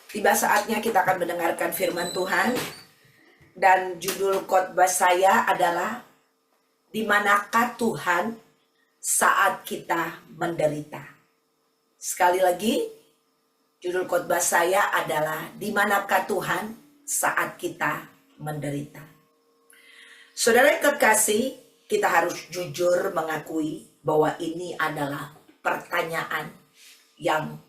Tiba saatnya kita akan mendengarkan firman Tuhan. Dan judul khotbah saya adalah di manakah Tuhan saat kita menderita. Sekali lagi, judul khotbah saya adalah di manakah Tuhan saat kita menderita. Saudara yang kekasih, kita harus jujur mengakui bahwa ini adalah pertanyaan yang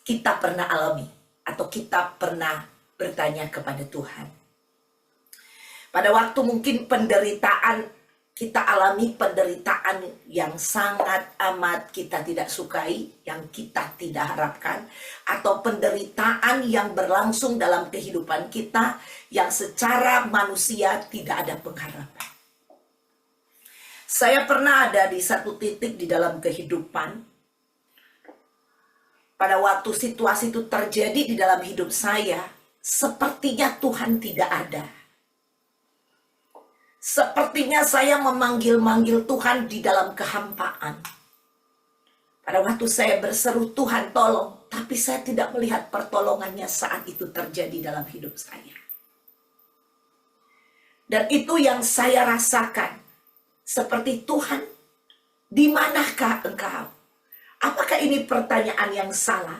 kita pernah alami atau kita pernah bertanya kepada Tuhan. Pada waktu mungkin penderitaan kita alami, penderitaan yang sangat amat kita tidak sukai, yang kita tidak harapkan, atau penderitaan yang berlangsung dalam kehidupan kita yang secara manusia tidak ada pengharapan. Saya pernah ada di satu titik di dalam kehidupan, pada waktu situasi itu terjadi di dalam hidup saya, sepertinya Tuhan tidak ada. Sepertinya saya memanggil-manggil Tuhan di dalam kehampaan. Pada waktu saya berseru, Tuhan tolong, tapi saya tidak melihat pertolongannya saat itu terjadi dalam hidup saya. Dan itu yang saya rasakan. Seperti Tuhan, di manakah engkau? Apakah ini pertanyaan yang salah?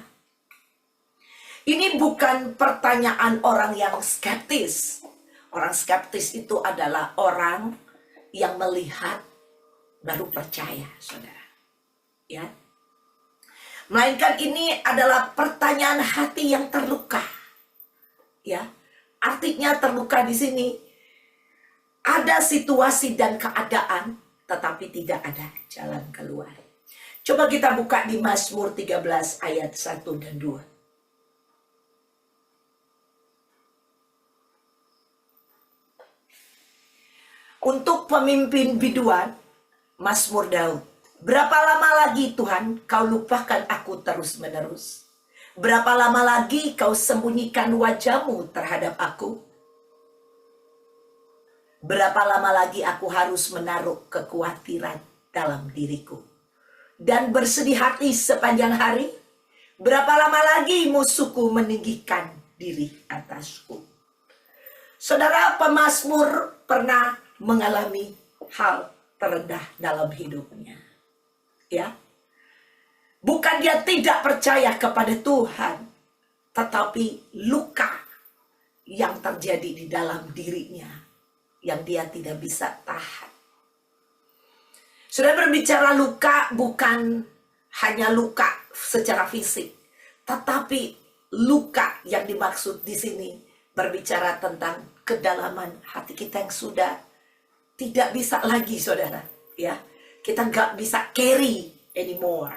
Ini bukan pertanyaan orang yang skeptis. Orang skeptis itu adalah orang yang melihat baru percaya, saudara. Ya. Melainkan ini adalah pertanyaan hati yang terluka. Ya. Artinya terluka di sini ada situasi dan keadaan tetapi tidak ada jalan keluar. Coba kita buka di Mazmur 13 ayat 1 dan 2. Untuk pemimpin biduan, Mazmur Daud. Berapa lama lagi Tuhan kau lupakan aku terus-menerus? Berapa lama lagi kau sembunyikan wajahmu terhadap aku? Berapa lama lagi aku harus menaruh kekhawatiran dalam diriku dan bersedih hati sepanjang hari? Berapa lama lagi musuhku meninggikan diri atasku? Saudara pemazmur pernah mengalami hal terendah dalam hidupnya. Ya. Bukan dia tidak percaya kepada Tuhan, tetapi luka yang terjadi di dalam dirinya yang dia tidak bisa tahan. Sudah berbicara luka bukan hanya luka secara fisik, tetapi luka yang dimaksud di sini berbicara tentang kedalaman hati kita yang sudah tidak bisa lagi, saudara. Ya, kita nggak bisa carry anymore.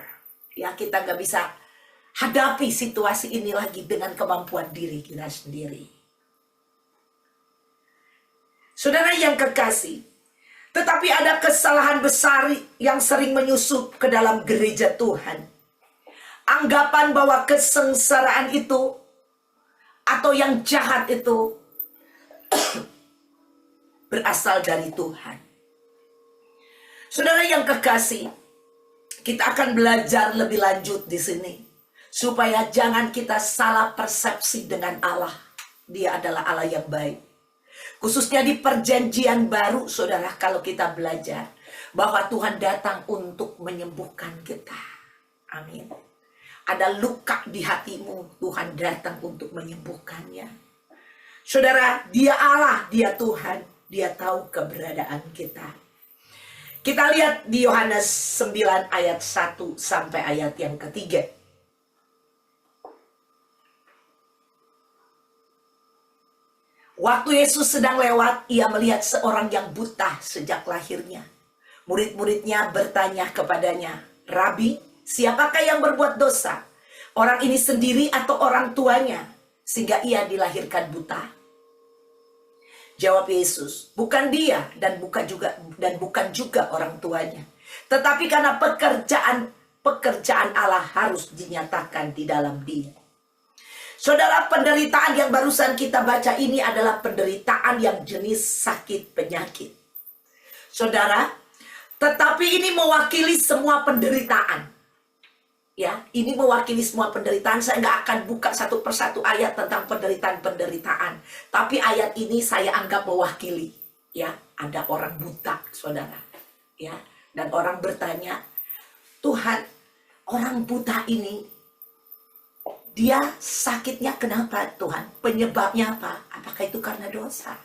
Ya, kita nggak bisa hadapi situasi ini lagi dengan kemampuan diri kita sendiri. Saudara yang kekasih, tetapi ada kesalahan besar yang sering menyusup ke dalam gereja Tuhan. Anggapan bahwa kesengsaraan itu atau yang jahat itu berasal dari Tuhan. Saudara yang kekasih, kita akan belajar lebih lanjut di sini supaya jangan kita salah persepsi dengan Allah. Dia adalah Allah yang baik. Khususnya di perjanjian baru, saudara, kalau kita belajar bahwa Tuhan datang untuk menyembuhkan kita. Amin. Ada luka di hatimu, Tuhan datang untuk menyembuhkannya. Saudara, dia Allah, dia Tuhan. Dia tahu keberadaan kita. Kita lihat di Yohanes 9 ayat 1 sampai ayat yang ketiga. Waktu Yesus sedang lewat, ia melihat seorang yang buta sejak lahirnya. Murid-muridnya bertanya kepadanya, Rabi, siapakah yang berbuat dosa? Orang ini sendiri atau orang tuanya? Sehingga ia dilahirkan buta. Jawab Yesus, bukan dia dan bukan juga orang tuanya. Tetapi karena pekerjaan Allah harus dinyatakan di dalam dia. Saudara, penderitaan yang barusan kita baca ini adalah penderitaan yang jenis sakit penyakit. Saudara, tetapi ini mewakili semua penderitaan. Ya, ini mewakili semua penderitaan. Saya nggak akan buka satu persatu ayat tentang penderitaan-penderitaan. Tapi ayat ini saya anggap mewakili. Ya, ada orang buta, saudara. Ya, dan orang bertanya, Tuhan, orang buta ini, dia sakitnya kenapa Tuhan? Penyebabnya apa? Apakah itu karena dosa?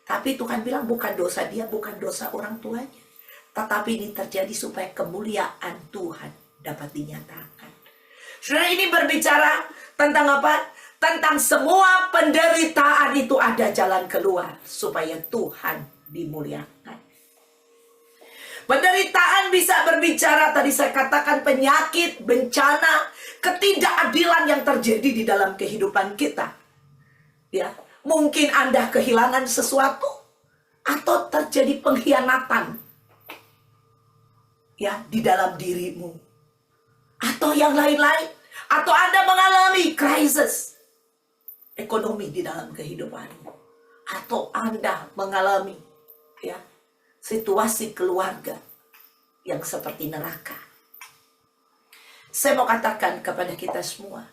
Tapi Tuhan bilang bukan dosa dia, bukan dosa orang tuanya. Tetapi ini terjadi supaya kemuliaan Tuhan dapat dinyatakan. Saudara, ini berbicara tentang apa? Tentang semua penderitaan itu ada jalan keluar supaya Tuhan dimuliakan. Penderitaan bisa berbicara, tadi saya katakan, penyakit, bencana, ketidakadilan yang terjadi di dalam kehidupan kita. Ya, mungkin Anda kehilangan sesuatu atau terjadi pengkhianatan ya di dalam dirimu. Atau yang lain-lain. Atau Anda mengalami krisis ekonomi di dalam kehidupanmu. Atau Anda mengalami ya situasi keluarga yang seperti neraka. Saya mau katakan kepada kita semua,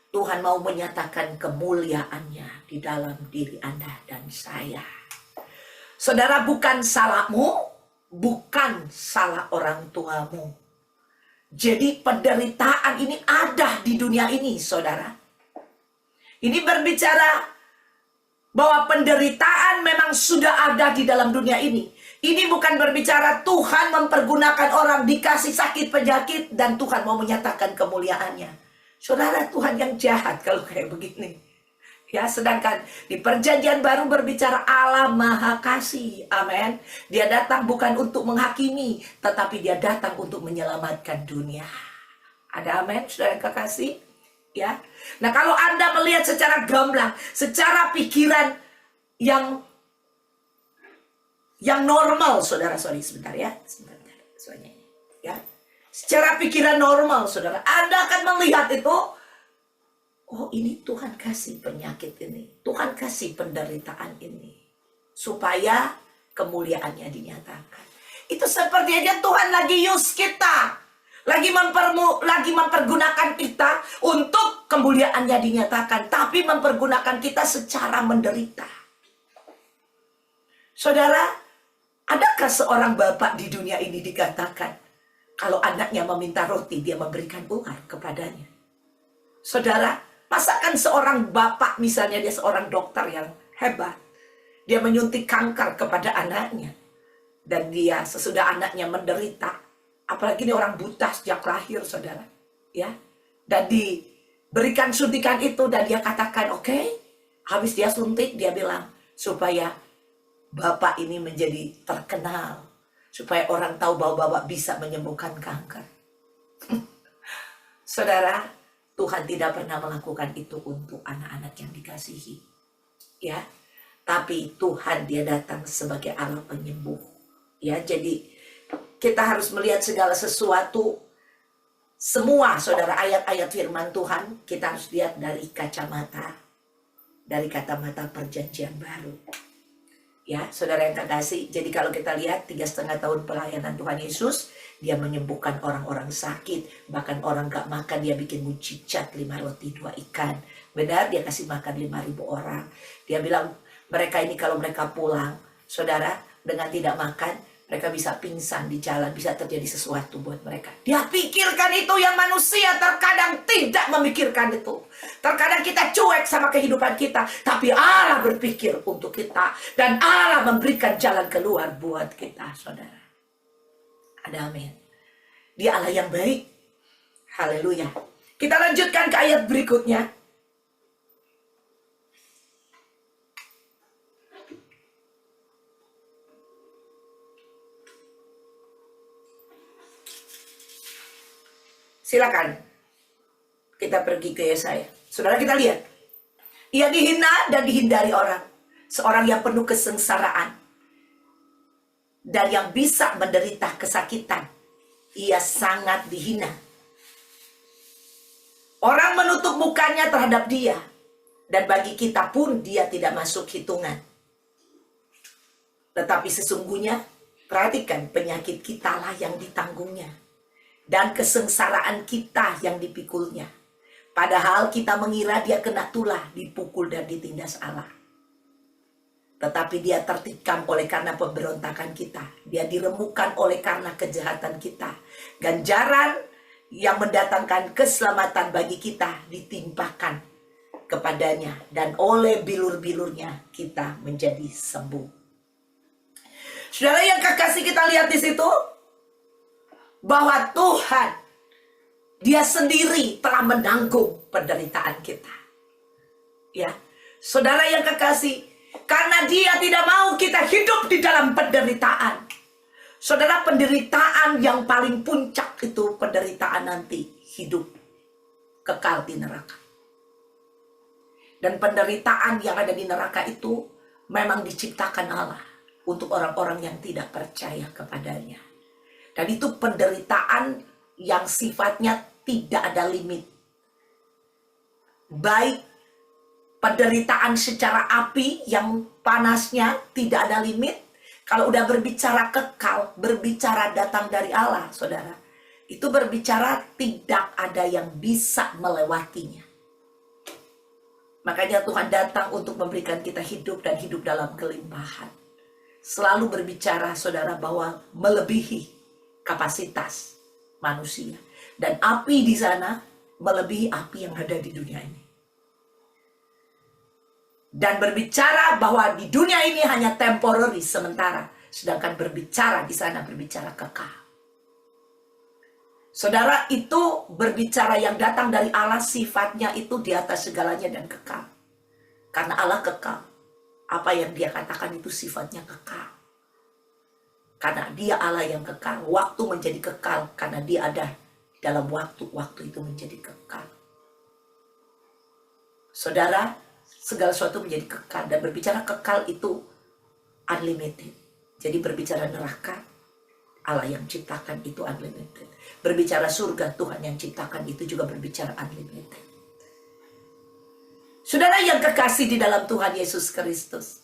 Tuhan mau menyatakan kemuliaannya di dalam diri Anda dan saya. Saudara, bukan salahmu, bukan salah orang tuamu. Jadi penderitaan ini ada di dunia ini, saudara. Ini berbicara bahwa penderitaan memang sudah ada di dalam dunia ini. Ini bukan berbicara Tuhan mempergunakan orang dikasih sakit penyakit dan Tuhan mau menyatakan kemuliaannya. Saudara, Tuhan yang jahat kalau kayak begini. Ya, sedangkan di perjanjian baru berbicara Allah Maha Kasih. Amin. Dia datang bukan untuk menghakimi, tetapi dia datang untuk menyelamatkan dunia. Ada amin, saudara yang kekasih? Ya. Nah, kalau Anda melihat secara gamblang, secara pikiran yang normal, saudara, sebentar ya. Sebentar, soalnya ya. Secara pikiran normal, saudara, Anda akan melihat itu, oh, ini Tuhan kasih penyakit ini. Tuhan kasih penderitaan ini. Supaya kemuliaannya dinyatakan. Itu seperti aja Tuhan lagi use kita. Lagi mempergunakan kita untuk kemuliaannya dinyatakan. Tapi mempergunakan kita secara menderita. Saudara, adakah seorang bapak di dunia ini dikatakan, kalau anaknya meminta roti, dia memberikan ular kepadanya? Saudara, masakan seorang bapak, misalnya dia seorang dokter yang hebat, dia menyuntik kanker kepada anaknya, dan dia sesudah anaknya menderita, apalagi ini orang buta sejak lahir, saudara, ya, dan diberikan suntikan itu, dan dia katakan, oke, habis dia suntik, dia bilang, supaya bapak ini menjadi terkenal, supaya orang tahu bahwa bapak bisa menyembuhkan kanker. Saudara, Tuhan tidak pernah melakukan itu untuk anak-anak yang dikasihi. Ya. Tapi Tuhan, dia datang sebagai Allah penyembuh. Ya, jadi kita harus melihat segala sesuatu, semua, saudara, ayat-ayat firman Tuhan, kita harus lihat dari kacamata perjanjian baru. Ya, saudara yang kekasih, jadi kalau kita lihat 3,5 tahun pelayanan Tuhan Yesus, dia menyembuhkan orang-orang sakit, bahkan orang gak makan, dia bikin mujizat 5 roti 2 ikan. Benar, dia kasih makan 5.000 orang. Dia bilang, mereka ini kalau mereka pulang, saudara, dengan tidak makan, mereka bisa pingsan di jalan, bisa terjadi sesuatu buat mereka. Dia pikirkan itu, yang manusia terkadang tidak memikirkan itu. Terkadang kita cuek sama kehidupan kita, tapi Allah berpikir untuk kita, dan Allah memberikan jalan keluar buat kita, saudara. Ada amin. Dia Allah yang baik. Haleluya. Kita lanjutkan ke ayat berikutnya. Silakan. Kita pergi ke Yesaya. Saudara, kita lihat. Ia dihina dan dihindari orang. Seorang yang penuh kesengsaraan. Dan yang bisa menderita kesakitan. Ia sangat dihina. Orang menutup mukanya terhadap dia. Dan bagi kita pun dia tidak masuk hitungan. Tetapi sesungguhnya, perhatikan, penyakit kitalah yang ditanggungnya. dan kesengsaraan kita yang dipikulnya. Padahal kita mengira dia kena tulah, dipukul dan ditindas Allah. Tetapi dia tertikam oleh karena pemberontakan kita. Dia diremukkan oleh karena kejahatan kita. Ganjaran yang mendatangkan keselamatan bagi kita ditimpakan kepadanya. Dan oleh bilur-bilurnya kita menjadi sembuh. Saudara yang kekasih, kita lihat di situ bahwa Tuhan, dia sendiri telah menanggung penderitaan kita. Ya, saudara yang kekasih, karena dia tidak mau kita hidup di dalam penderitaan. Saudara, penderitaan yang paling puncak itu penderitaan nanti hidup kekal di neraka. Dan penderitaan yang ada di neraka itu memang diciptakan Allah untuk orang-orang yang tidak percaya kepadanya. Dan itu penderitaan yang sifatnya tidak ada limit. Baik penderitaan secara api yang panasnya tidak ada limit. Kalau udah berbicara kekal, berbicara datang dari Allah, saudara, itu berbicara tidak ada yang bisa melewatinya. Makanya Tuhan datang untuk memberikan kita hidup dan hidup dalam kelimpahan. Selalu berbicara, saudara, bahwa melebihi kapasitas manusia. Dan api di sana melebihi api yang ada di dunia ini. Dan berbicara bahwa di dunia ini hanya temporary, sementara. Sedangkan berbicara di sana berbicara kekal. Saudara, itu berbicara yang datang dari Allah, sifatnya itu di atas segalanya dan kekal. Karena Allah kekal. Apa yang dia katakan itu sifatnya kekal. Karena dia Allah yang kekal. Waktu menjadi kekal karena dia ada dalam waktu. Waktu itu menjadi kekal. Saudara, segala sesuatu menjadi kekal. Dan berbicara kekal itu unlimited. Jadi berbicara neraka, Allah yang ciptakan itu unlimited. Berbicara surga, Tuhan yang ciptakan itu juga berbicara unlimited. Saudara yang kekasih di dalam Tuhan Yesus Kristus,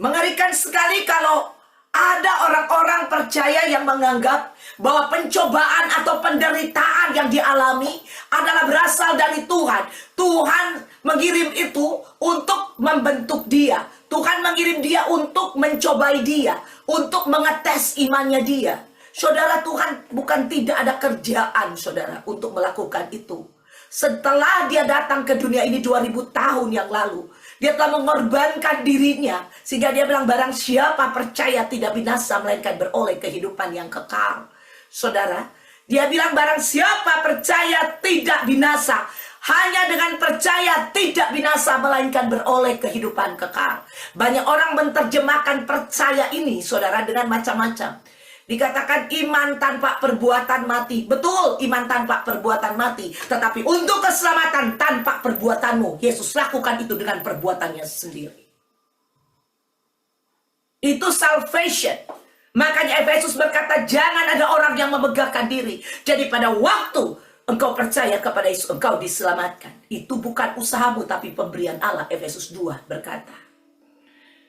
mengerikan sekali kalau ada orang-orang percaya yang menganggap bahwa pencobaan atau penderitaan yang dialami adalah berasal dari Tuhan. Tuhan mengirim itu untuk membentuk dia. Tuhan mengirim dia untuk mencobai dia, untuk mengetes imannya dia. Saudara, Tuhan bukan tidak ada kerjaan, saudara, untuk melakukan itu. Setelah dia datang ke dunia ini 2000 tahun yang lalu, dia telah mengorbankan dirinya. Sehingga dia bilang, barang siapa percaya tidak binasa, melainkan beroleh kehidupan yang kekal. Saudara, dia bilang barang siapa percaya tidak binasa, hanya dengan percaya tidak binasa, melainkan beroleh kehidupan kekal. Banyak orang menerjemahkan percaya ini, saudara, dengan macam-macam. Dikatakan iman tanpa perbuatan mati. Betul, iman tanpa perbuatan mati. Tetapi untuk keselamatan tanpa perbuatanmu, Yesus lakukan itu dengan perbuatannya sendiri. Itu salvation. Makanya Efesus berkata, jangan ada orang yang memegahkan diri. Jadi pada waktu engkau percaya kepada Yesus, engkau diselamatkan. Itu bukan usahamu, tapi pemberian Allah. Efesus 2 berkata.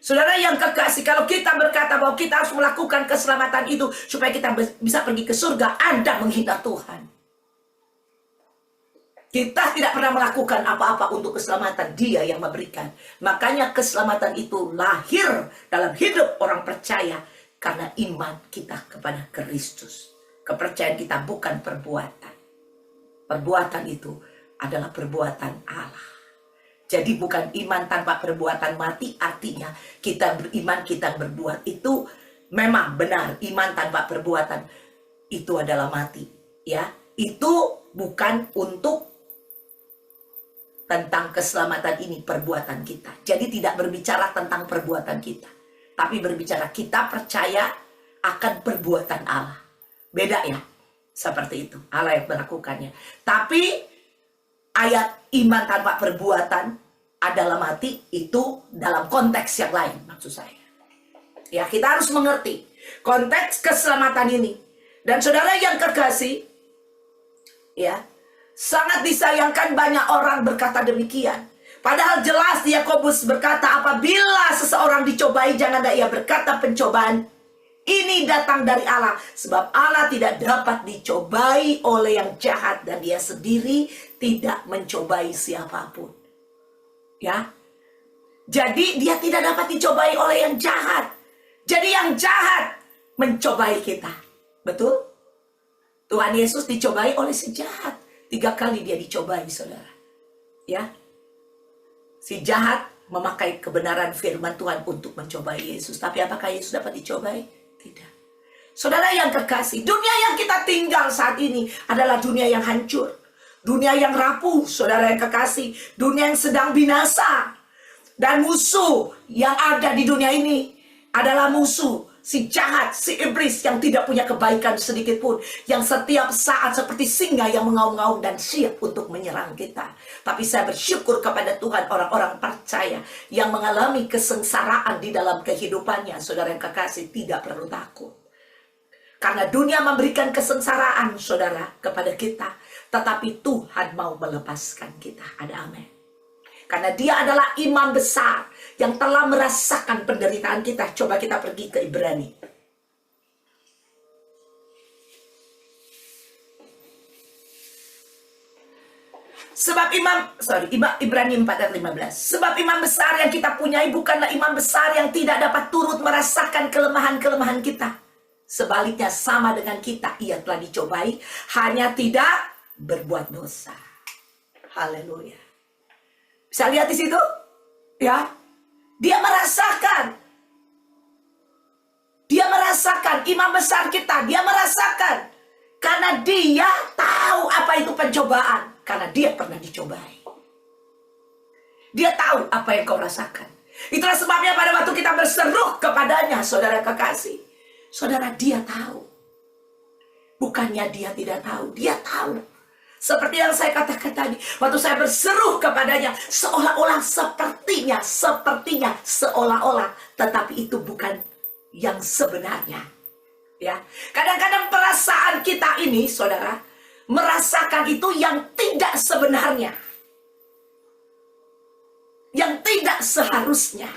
Saudara yang kekasih, kalau kita berkata bahwa kita harus melakukan keselamatan itu supaya kita bisa pergi ke surga, Anda menghina Tuhan. Kita tidak pernah melakukan apa-apa untuk keselamatan, Dia yang memberikan. Makanya keselamatan itu lahir dalam hidup orang percaya karena iman kita kepada Kristus. Kepercayaan kita bukan perbuatan. Perbuatan itu adalah perbuatan Allah. Jadi bukan iman tanpa perbuatan mati, artinya kita beriman, kita berbuat. Itu memang benar, iman tanpa perbuatan itu adalah mati. Ya, itu bukan untuk tentang keselamatan ini, perbuatan kita. Jadi tidak berbicara tentang perbuatan kita, tapi berbicara kita percaya akan perbuatan Allah. Beda ya, seperti itu. Allah yang melakukannya. Tapi ayat iman tanpa perbuatan adalah mati itu dalam konteks yang lain, maksud saya. Ya, kita harus mengerti konteks keselamatan ini. Dan saudara yang kekasih, ya, sangat disayangkan banyak orang berkata demikian. Padahal jelas Yakobus berkata, apabila seseorang dicobai, janganlah ia berkata pencobaan Ini datang dari Allah, sebab Allah tidak dapat dicobai oleh yang jahat dan dia sendiri tidak mencobai siapapun. Ya. Jadi dia tidak dapat dicobai oleh yang jahat. Jadi yang jahat mencobai kita. Betul? Tuhan Yesus dicobai oleh si jahat. 3 kali dia dicobai, saudara. Ya. Si jahat memakai kebenaran firman Tuhan untuk mencobai Yesus. Tapi apakah Yesus dapat dicobai? Tidak. Saudara yang kekasih, dunia yang kita tinggal saat ini adalah dunia yang hancur. Dunia yang rapuh, saudara yang kekasih. Dunia yang sedang binasa. Dan musuh yang ada di dunia ini adalah musuh si jahat, si iblis yang tidak punya kebaikan sedikit pun, yang setiap saat seperti singa yang mengaum-ngaum dan siap untuk menyerang kita. Tapi saya bersyukur kepada Tuhan, orang-orang percaya yang mengalami kesengsaraan di dalam kehidupannya, saudara yang kekasih, tidak perlu takut. Karena dunia memberikan kesengsaraan, saudara, kepada kita, tetapi Tuhan mau melepaskan kita. Ada amin. Karena dia adalah imam besar yang telah merasakan penderitaan kita. Coba kita pergi ke Ibrani. Ibrani 4 ayat 15. Sebab imam besar yang kita punyai bukanlah imam besar yang tidak dapat turut merasakan kelemahan-kelemahan kita. Sebaliknya sama dengan kita, ia telah dicobai, hanya tidak berbuat dosa. Haleluya. Bisa lihat di situ? Ya. Dia merasakan. Dia merasakan, imam besar kita, dia merasakan. Karena dia tahu apa itu pencobaan. Karena dia pernah dicobai. Dia tahu apa yang kau rasakan. Itulah sebabnya pada waktu kita berseru kepadanya, saudara kekasih. Saudara, dia tahu. Bukannya dia tidak tahu, dia tahu. Seperti yang saya katakan tadi, waktu saya berseru kepadanya, seolah-olah seolah-olah, tetapi itu bukan yang sebenarnya. Ya, kadang-kadang perasaan kita ini, saudara, merasakan itu yang tidak sebenarnya, yang tidak seharusnya.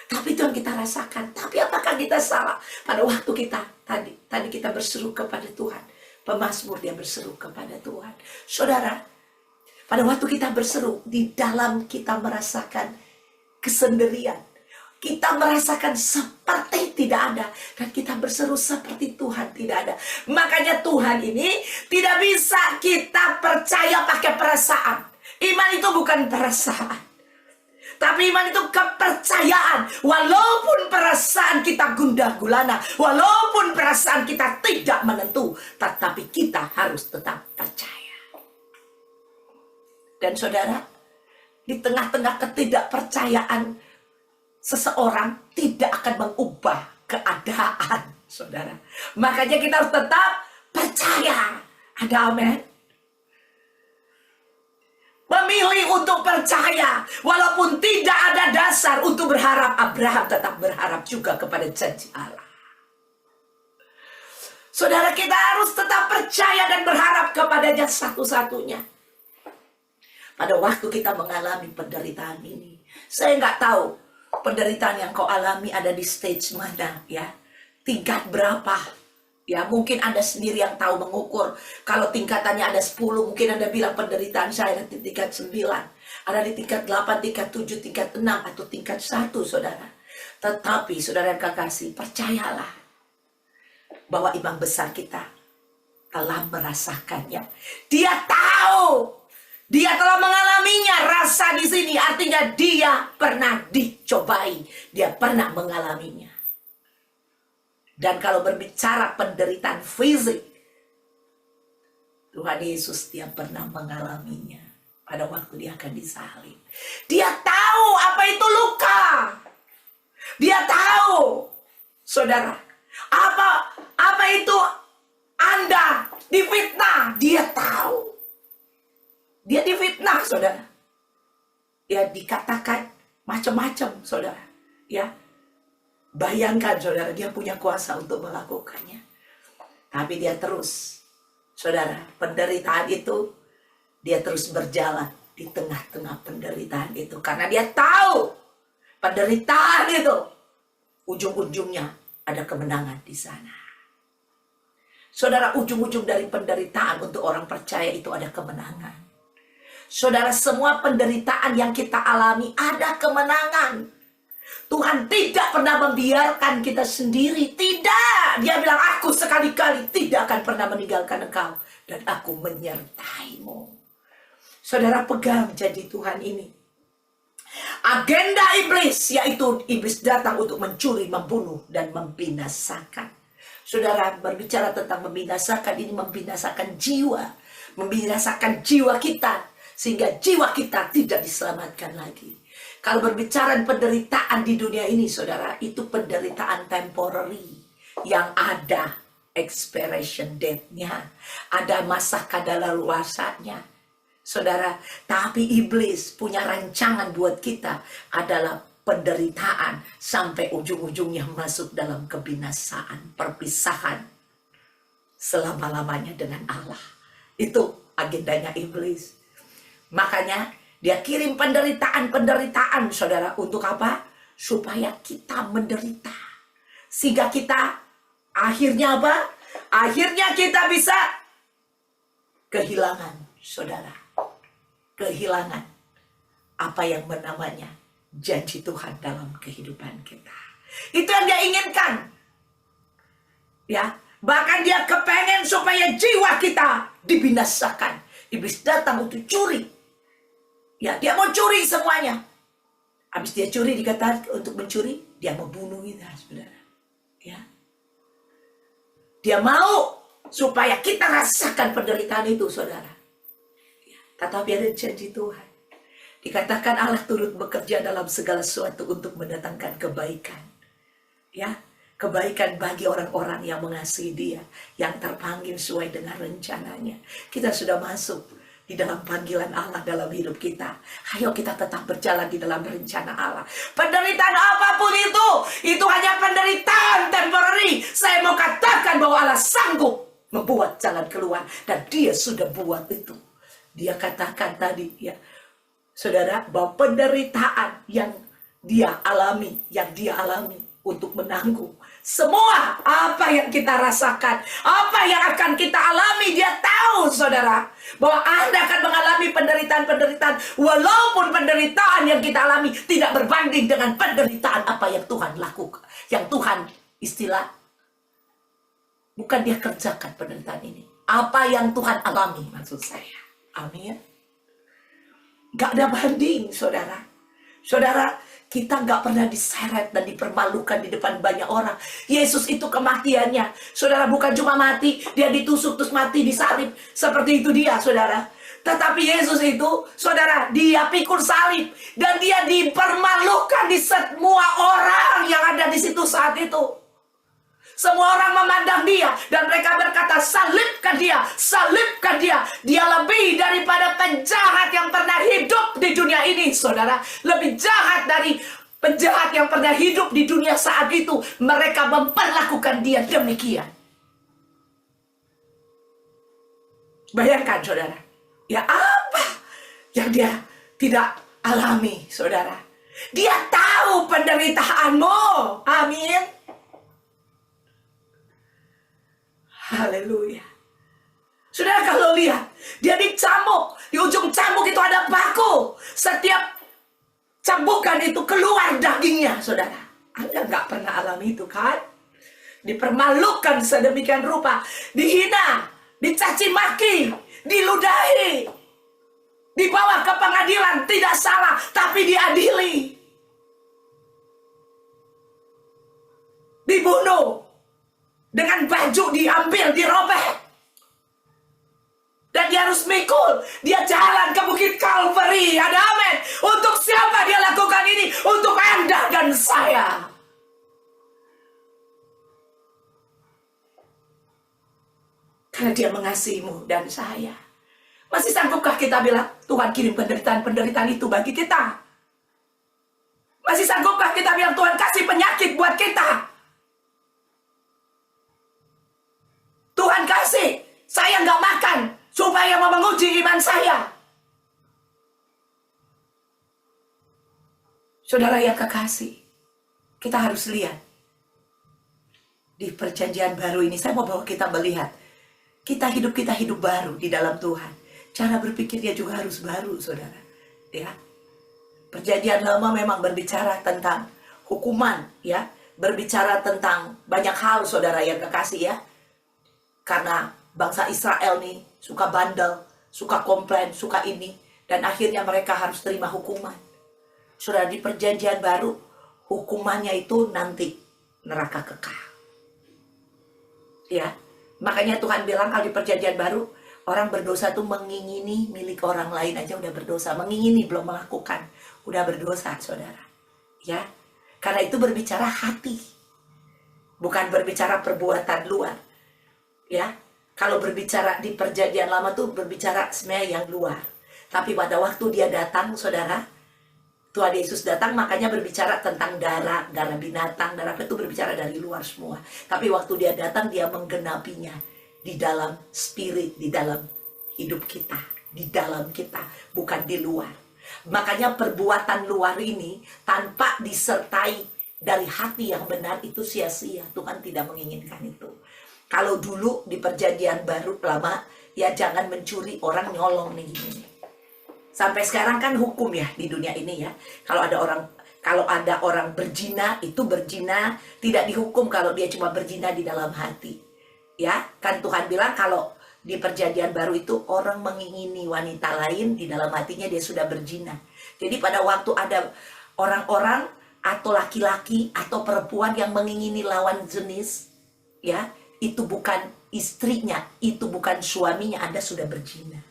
Tapi itu yang kita rasakan. Tapi apakah kita salah? Pada waktu kita tadi kita berseru kepada Tuhan. Pemazmur dia berseru kepada Tuhan. Saudara, pada waktu kita berseru, di dalam kita merasakan kesendirian. Kita merasakan seperti tidak ada. Dan kita berseru seperti Tuhan tidak ada. Makanya Tuhan ini tidak bisa kita percaya pakai perasaan. Iman itu bukan perasaan. Tapi iman itu kepercayaan. Walaupun perasaan kita gundah gulana, walaupun perasaan kita tidak menentu, tetapi kita harus tetap percaya. Dan saudara, di tengah-tengah ketidakpercayaan, seseorang tidak akan mengubah keadaan, saudara. Makanya kita harus tetap percaya. Ada amin. Memilih untuk percaya, walaupun tidak ada dasar untuk berharap. Abraham tetap berharap juga kepada janji Allah. Saudara, kita harus tetap percaya dan berharap kepadanya satu-satunya. Pada waktu kita mengalami penderitaan ini, saya nggak tahu penderitaan yang kau alami ada di stage mana, ya, tingkat berapa. Ya, mungkin Anda sendiri yang tahu mengukur. Kalau tingkatannya ada 10, mungkin Anda bilang penderitaan saya ada di tingkat 9. Ada di tingkat 8, tingkat 7, tingkat 6, atau tingkat 1, saudara. Tetapi, saudara yang kekasih, percayalah bahwa imam besar kita telah merasakannya. Dia tahu. Dia telah mengalaminya. Rasa di sini artinya dia pernah dicobai. Dia pernah mengalaminya. Dan kalau berbicara penderitaan fisik, Tuhan Yesus dia pernah mengalaminya pada waktu dia akan disalib. Dia tahu apa itu luka. Dia tahu, saudara, apa itu Anda difitnah. Dia tahu. Dia difitnah, saudara. Ya, dikatakan macam-macam, saudara. Ya. Bayangkan, saudara, dia punya kuasa untuk melakukannya. Tapi dia terus, saudara, penderitaan itu, dia terus berjalan di tengah-tengah penderitaan itu. Karena dia tahu, penderitaan itu, ujung-ujungnya ada kemenangan di sana. Saudara, ujung-ujung dari penderitaan untuk orang percaya itu ada kemenangan. Saudara, semua penderitaan yang kita alami ada kemenangan. Tuhan tidak pernah membiarkan kita sendiri. Tidak. Dia bilang, aku sekali-kali tidak akan pernah meninggalkan engkau. Dan aku menyertaimu. Saudara, pegang janji Tuhan ini. Agenda iblis, yaitu iblis datang untuk mencuri, membunuh, dan membinasakan. Saudara, berbicara tentang membinasakan, ini membinasakan jiwa. Membinasakan jiwa kita. Sehingga jiwa kita tidak diselamatkan lagi. Kalau berbicara penderitaan di dunia ini, saudara, itu penderitaan temporary. Yang ada expiration date-nya. Ada masa kadaluarsanya. Saudara, tapi iblis punya rancangan buat kita adalah penderitaan sampai ujung-ujungnya masuk dalam kebinasaan, perpisahan selama-lamanya dengan Allah. Itu agendanya iblis. Makanya dia kirim penderitaan-penderitaan, saudara, untuk apa? Supaya kita menderita. Sehingga kita akhirnya apa? Akhirnya kita bisa kehilangan, saudara. Kehilangan apa yang namanya janji Tuhan dalam kehidupan kita. Itu yang dia inginkan. Ya, bahkan dia kepengen supaya jiwa kita dibinasakan. Iblis datang untuk curi. Ya, dia mau curi semuanya. Habis dia curi, dikatakan untuk mencuri, dia mau bunuh kita, saudara. Ya. Dia mau supaya kita rasakan penderitaan itu, saudara. Ya. Tetapi ada janji Tuhan. Dikatakan Allah turut bekerja dalam segala sesuatu untuk mendatangkan kebaikan. Ya, kebaikan bagi orang-orang yang mengasihi Dia, yang terpanggil sesuai dengan rencananya. Kita sudah masuk di dalam panggilan Allah dalam hidup kita. Ayo kita tetap berjalan di dalam rencana Allah. Penderitaan apapun itu hanya penderitaan temporary. Saya mau katakan bahwa Allah sanggup membuat jalan keluar. Dan Dia sudah buat itu. Dia katakan tadi, ya, saudara, bahwa penderitaan yang Dia alami, untuk menanggung semua apa yang kita rasakan, apa yang akan kita alami. Dia tahu, saudara, bahwa Anda akan mengalami penderitaan-penderitaan, walaupun penderitaan yang kita alami tidak berbanding dengan penderitaan apa yang Tuhan lakukan, yang Tuhan bukan Dia kerjakan penderitaan ini, apa yang Tuhan alami, maksud saya. Amin. Gak ada banding, saudara. Saudara, kita gak pernah diseret dan dipermalukan di depan banyak orang. Yesus itu kematiannya, saudara, bukan cuma mati, Dia ditusuk terus mati disalib. Seperti itu Dia, saudara. Tetapi Yesus itu, saudara, Dia pikul salib. Dan Dia dipermalukan di semua orang yang ada di situ saat itu. Semua orang memandang Dia dan mereka berkata, salibkan Dia, salibkan Dia. Dia lebih daripada penjahat yang pernah hidup di dunia ini, saudara. Lebih jahat dari penjahat yang pernah hidup di dunia saat itu. Mereka memperlakukan Dia demikian. Bayangkan, saudara. Ya, apa yang Dia tidak alami, saudara? Dia tahu penderitaanmu. Amin. Haleluya. Saudara, kalau lihat, Dia dicambuk. Di ujung cambuk itu ada paku. Setiap cambukan itu keluar dagingnya, saudara. Anda nggak pernah alami itu, kan? Dipermalukan sedemikian rupa. Dihina, dicaci maki, diludahi, dibawa ke pengadilan. Tidak salah, tapi diadili. Dibunuh. Dengan baju diambil, dirobek. Dan Dia harus mikul. Dia jalan ke Bukit Kalvari. Ada amin. Untuk siapa Dia lakukan ini? Untuk Anda dan saya. Karena Dia mengasihimu dan saya. Masih sanggupkah kita bilang, Tuhan kirim penderitaan-penderitaan itu bagi kita? Masih sanggupkah kita bilang, Tuhan kasih penyakit buat kita? Tuhan kasih, saya nggak makan supaya mau menguji iman saya. Saudara yang kekasih, kita harus lihat Di perjanjian baru ini saya mau bawa kita melihat kita hidup baru di dalam Tuhan. Cara berpikirnya juga harus baru, saudara. Ya, perjanjian lama memang berbicara tentang hukuman, ya, berbicara tentang banyak hal, saudara yang kekasih, ya. Karena bangsa Israel nih suka bandel, suka komplain, suka ini, dan akhirnya mereka harus terima hukuman. Saudara, di perjanjian baru hukumannya itu nanti neraka kekal. Ya, makanya Tuhan bilang kalau di perjanjian baru orang berdosa tuh mengingini milik orang lain aja udah berdosa. Mengingini belum melakukan, udah berdosa, saudara. Ya, karena itu berbicara hati, bukan berbicara perbuatan luar. Ya, kalau berbicara di perjanjian lama tuh berbicara sebenarnya yang luar. Tapi pada waktu dia datang, saudara, Tuhan Yesus datang, makanya berbicara tentang darah binatang, darah itu berbicara dari luar semua. Tapi waktu dia datang, dia menggenapinya di dalam spirit, di dalam hidup kita, di dalam kita, bukan di luar. Makanya perbuatan luar ini tanpa disertai dari hati yang benar itu sia-sia. Tuhan tidak menginginkan itu. Kalau dulu di perjanjian baru lama, ya jangan mencuri, orang nyolong nih gini. Sampai sekarang kan hukum ya di dunia ini, ya. Kalau ada orang berzina, itu berzina tidak dihukum kalau dia cuma berzina di dalam hati. Ya, kan Tuhan bilang kalau di perjanjian baru itu orang mengingini wanita lain di dalam hatinya dia sudah berzina. Jadi pada waktu ada orang-orang atau laki-laki atau perempuan yang mengingini lawan jenis, ya, itu bukan istrinya, itu bukan suaminya, Anda sudah berzina.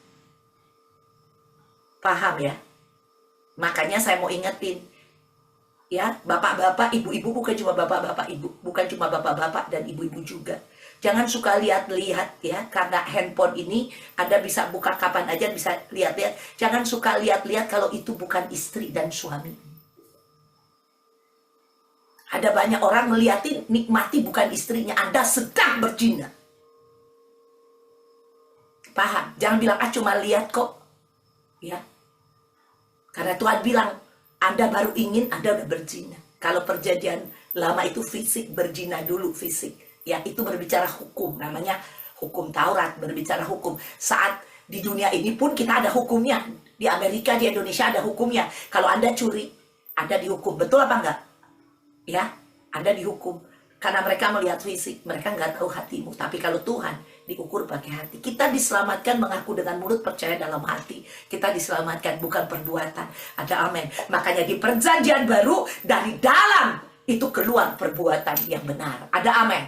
Paham ya? Makanya saya mau ingetin, ya, bapak-bapak, ibu-ibu, bukan cuma bapak-bapak, ibu, bukan cuma bapak-bapak dan ibu-ibu juga. Jangan suka lihat-lihat, ya, karena handphone ini Anda bisa buka kapan aja, bisa lihat-lihat. Jangan suka lihat-lihat kalau itu bukan istri dan suami. Ada banyak orang ngeliatin, nikmati bukan istrinya, Anda sedang berzina. Paham? Jangan bilang, cuma lihat kok. Ya, karena Tuhan bilang Anda baru ingin, Anda udah berzina. Kalau perjanjian lama itu fisik, berzina dulu fisik. Ya, itu berbicara hukum, namanya hukum Taurat, berbicara hukum. Saat di dunia ini pun kita ada hukumnya. Di Amerika, di Indonesia ada hukumnya. Kalau Anda curi, Anda dihukum. Betul apa enggak? Ya, Anda dihukum. Karena mereka melihat fisik, mereka nggak tahu hatimu. Tapi kalau Tuhan diukur pakai hati. Kita diselamatkan mengaku dengan mulut, percaya dalam hati. Kita diselamatkan bukan perbuatan. Ada amin. Makanya di perjanjian baru dari dalam itu keluar perbuatan yang benar. Ada amin.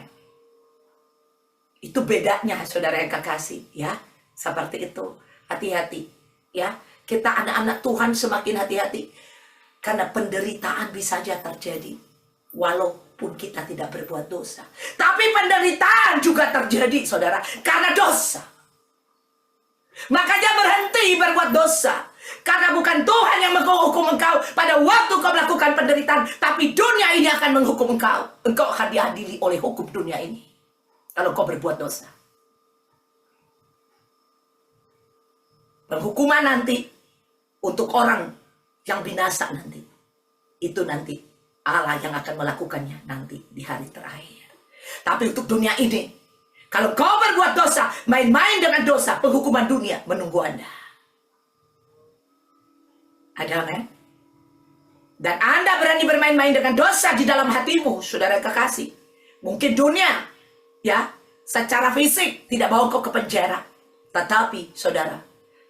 Itu bedanya, saudara yang kekasih, ya. Seperti itu. Hati-hati, ya. Kita anak-anak Tuhan semakin hati-hati. Karena penderitaan bisa saja terjadi walaupun kita tidak berbuat dosa. Tapi penderitaan juga terjadi, saudara, karena dosa. Makanya berhenti berbuat dosa. Karena bukan Tuhan yang menghukum engkau pada waktu kau melakukan penderitaan, tapi dunia ini akan menghukum engkau. Engkau akan diadili oleh hukum dunia ini kalau kau berbuat dosa. Penghukuman nanti untuk orang yang binasa nanti, itu nanti Allah yang akan melakukannya nanti di hari terakhir. Tapi untuk dunia ini, kalau kau berbuat dosa, main-main dengan dosa, penghukuman dunia menunggu Anda. Ada amin? Dan Anda berani bermain-main dengan dosa di dalam hatimu, saudara kekasih. Mungkin dunia, ya, secara fisik tidak bawa kau ke penjara. Tetapi, saudara,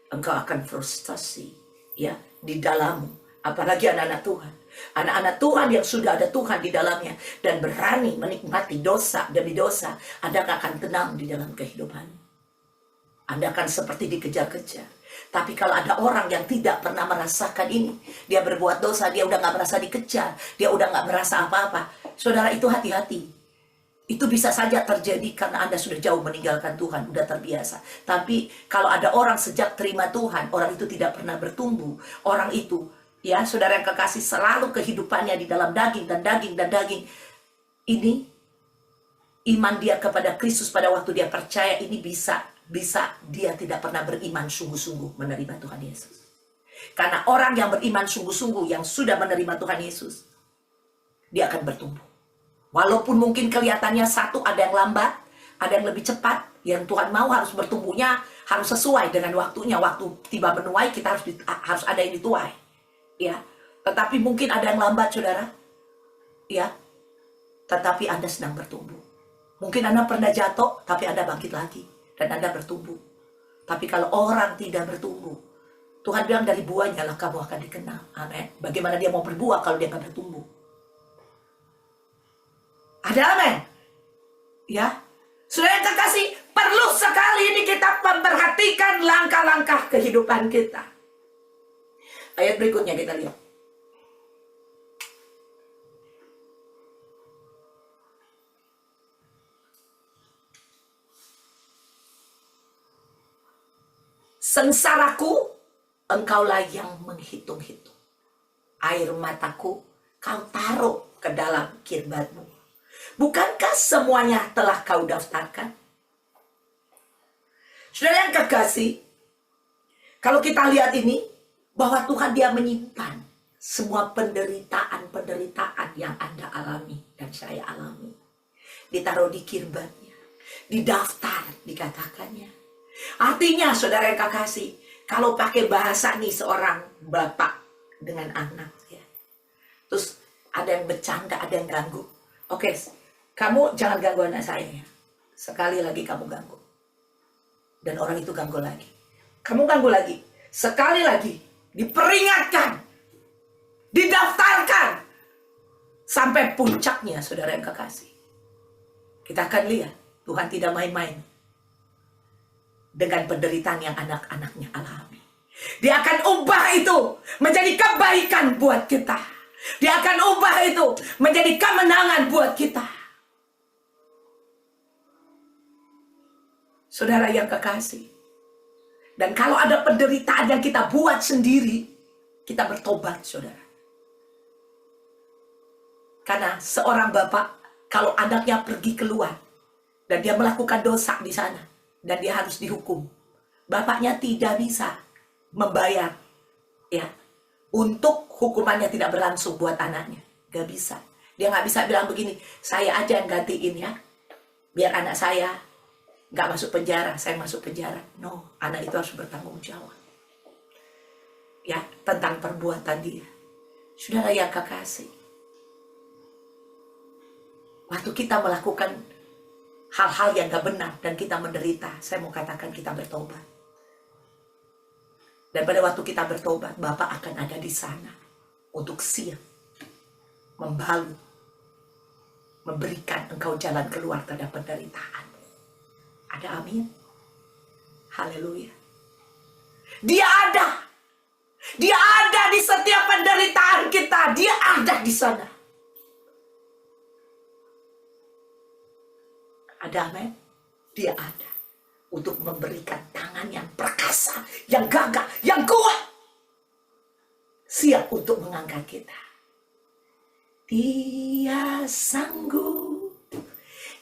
engkau akan frustasi, ya, di dalammu. Apalagi anak-anak Tuhan. Anak-anak Tuhan yang sudah ada Tuhan di dalamnya dan berani menikmati dosa demi dosa, Anda akan tenang di dalam kehidupan. Anda akan seperti dikejar-kejar. Tapi kalau ada orang yang tidak pernah merasakan ini, dia berbuat dosa, dia udah gak merasa dikejar, dia udah gak merasa apa-apa, saudara, itu hati-hati. Itu bisa saja terjadi karena Anda sudah jauh meninggalkan Tuhan, udah terbiasa. Tapi kalau ada orang sejak terima Tuhan, orang itu tidak pernah bertumbuh. Orang itu, ya, saudara yang kekasih, selalu kehidupannya di dalam daging dan daging dan daging. Ini iman dia kepada Kristus pada waktu dia percaya ini bisa dia tidak pernah beriman sungguh-sungguh menerima Tuhan Yesus. Karena orang yang beriman sungguh-sungguh yang sudah menerima Tuhan Yesus, dia akan bertumbuh. Walaupun mungkin kelihatannya satu ada yang lambat, ada yang lebih cepat, yang Tuhan mau harus bertumbuhnya harus sesuai dengan waktunya. Waktu tiba menuai kita harus ada yang dituai. Ya. Tetapi mungkin ada yang lambat, saudara. Ya. Tetapi Anda sedang bertumbuh. Mungkin Anda pernah jatuh, tapi Anda bangkit lagi dan Anda bertumbuh. Tapi kalau orang tidak bertumbuh, Tuhan bilang dari buahnya lah kamu akan dikenal. Amin. Bagaimana dia mau berbuah kalau dia nggak bertumbuh? Ada amin? Ya. Saudara yang terkasih, perlu sekali ini kita memperhatikan langkah-langkah kehidupan kita. Ayat berikutnya kita lihat. Sengsaraku, engkaulah yang menghitung-hitung. Air mataku, kau taruh ke dalam kirbatmu. Bukankah semuanya telah kau daftarkan? Saudara yang kekasih, kalau kita lihat ini, bahwa Tuhan dia menyimpan semua penderitaan-penderitaan yang Anda alami dan saya alami. Ditaruh di kirbatnya, didaftar dikatakannya. Artinya saudara yang kekasih, kalau pakai bahasa nih seorang bapak dengan anak ya. Terus ada yang bercanda, ada yang ganggu. Oke, kamu jangan ganggu anak saya ya. Sekali lagi kamu ganggu. Dan orang itu ganggu lagi. Kamu ganggu lagi. Sekali lagi. Diperingatkan. Didaftarkan. Sampai puncaknya saudara yang kekasih. Kita akan lihat. Tuhan tidak main-main. Dengan penderitaan yang anak-anaknya alami. Dia akan ubah itu menjadi kebaikan buat kita. Dia akan ubah itu menjadi kemenangan buat kita. Saudara yang kekasih. Dan kalau ada penderitaan yang kita buat sendiri, kita bertobat, saudara. Karena seorang bapak, kalau anaknya pergi keluar, dan dia melakukan dosa di sana, dan dia harus dihukum, bapaknya tidak bisa membayar, ya, untuk hukumannya tidak berlangsung buat anaknya. Gak bisa. Dia gak bisa bilang begini, saya aja yang gantiin ya, biar anak saya gak masuk penjara, saya masuk penjara. No, anak itu harus bertanggung jawab. Ya, tentang perbuatan dia. Saudara yang kekasih, waktu kita melakukan hal-hal yang gak benar dan kita menderita, saya mau katakan kita bertobat. Dan pada waktu kita bertobat, Bapak akan ada di sana untuk siap membalut, memberikan engkau jalan keluar terhadap penderitaan. Ada amin? Haleluya. Dia ada. Dia ada di setiap penderitaan kita. Dia ada di sana. Ada amin? Dia ada untuk memberikan tangan yang perkasa, yang gagah, yang kuat. Siap untuk mengangkat kita. Dia sanggup.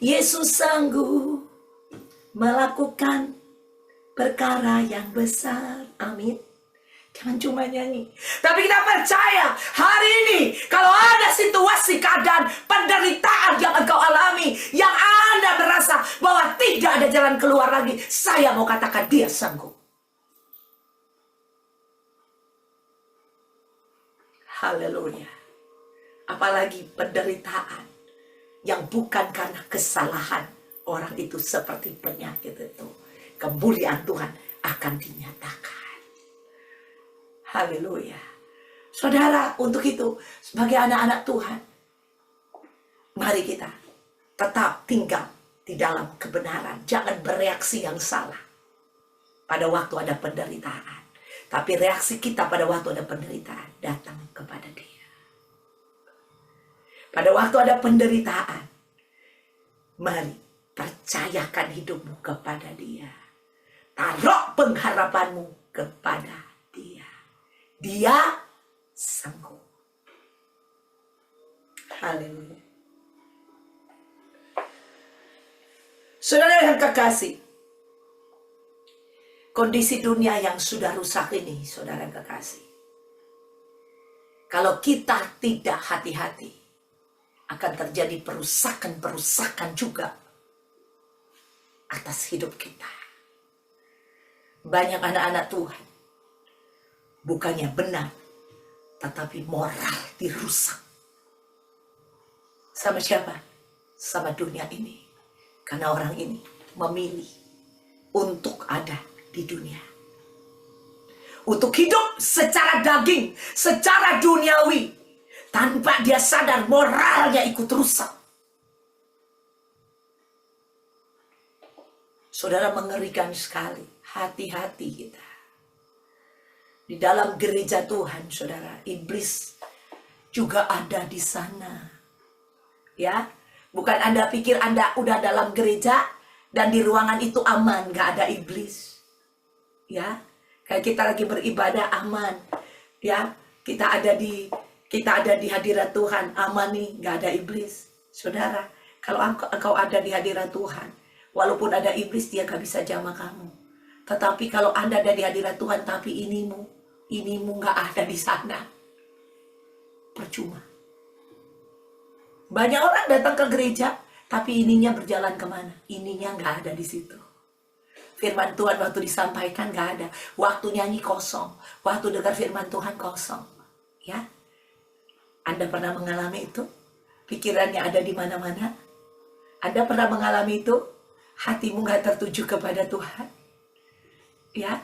Yesus sanggup melakukan perkara yang besar. Amin. Jangan cuma nyanyi. Tapi kita percaya hari ini kalau ada situasi, keadaan, penderitaan yang engkau alami, yang Anda merasa bahwa tidak ada jalan keluar lagi, saya mau katakan dia sanggup. Haleluya. Apalagi penderitaan yang bukan karena kesalahan orang itu seperti penyakit itu. Kemuliaan Tuhan akan dinyatakan. Haleluya. Saudara, untuk itu sebagai anak-anak Tuhan, mari kita tetap tinggal di dalam kebenaran. Jangan bereaksi yang salah pada waktu ada penderitaan. Tapi reaksi kita pada waktu ada penderitaan datang kepada Dia. Pada waktu ada penderitaan, mari percayakan hidupmu kepada Dia. Taruh pengharapanmu kepada Dia. Dia sanggup. Haleluya. Saudara yang kekasih, kondisi dunia yang sudah rusak ini, saudara yang kekasih, kalau kita tidak hati-hati, akan terjadi perusakan-perusakan juga atas hidup kita. Banyak anak-anak Tuhan bukannya benar, tetapi moral dirusak. Sama siapa? Sama dunia ini. Karena orang ini memilih untuk ada di dunia, untuk hidup secara daging, secara duniawi, tanpa dia sadar moralnya ikut rusak. Saudara, mengerikan sekali. Hati-hati kita. Di dalam gereja Tuhan, saudara, iblis juga ada di sana. Ya, bukan Anda pikir Anda udah dalam gereja dan di ruangan itu aman, gak ada iblis. Ya, kayak kita lagi beribadah aman. Ya, kita ada di hadirat Tuhan, aman nih, gak ada iblis. Saudara, kalau engkau ada di hadirat Tuhan, walaupun ada iblis, dia gak bisa jamah kamu. Tetapi kalau Anda ada di hadirat Tuhan, tapi inimu gak ada di sana, percuma. Banyak orang datang ke gereja, tapi ininya berjalan kemana? Ininya gak ada di situ. Firman Tuhan waktu disampaikan gak ada. Waktu nyanyi kosong. Waktu dengar firman Tuhan kosong. Ya, Anda pernah mengalami itu? Pikirannya ada di mana-mana? Anda pernah mengalami itu? Hatimu gak tertuju kepada Tuhan? Ya,